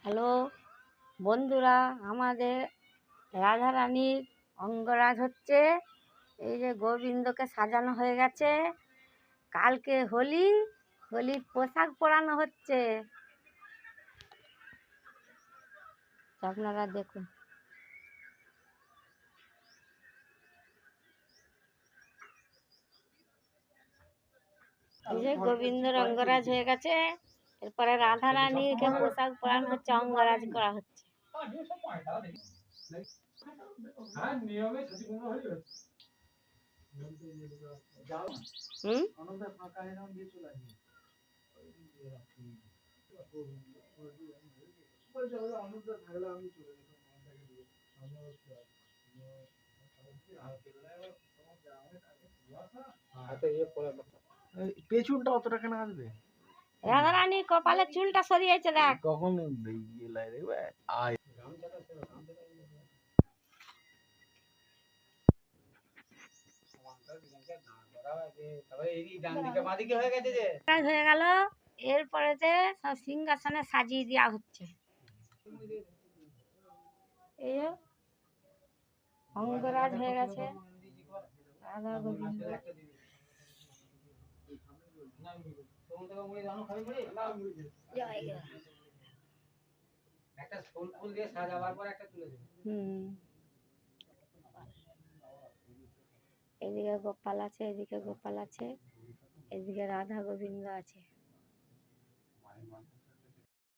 Hello বন্ধুরা, আমাদের রাধারানীর অঙ্গরাজ হচ্ছে। এই যে গোবিন্দকে সাজানো হয়ে গেছে। কালকে হোলির পোশাক পরানো হচ্ছে, আপনারা দেখুন। এই যে গোবিন্দ অঙ্গরাজ হয়ে গেছে, এরপরে রাধারানীকে পোশাক পরানো হচ্ছে, অঙ্গরাজ করা হচ্ছে। পেছনটা অত টাকা না আসবে। রাধারানী কপালে চুলটা সরিয়েছে, দেখ কখন দেখবে। হয়ে গেল। এরপরেতে সব সিংহাসনে সাজিয়ে দেওয়া হচ্ছে। এই যে অঙ্গরাজ হয়ে গেছে রাধা গোবিন্দ। এদিকে গোপাল আছে, এদিকে গোপাল আছে, এদিকে রাধা গোবিন্দ আছে।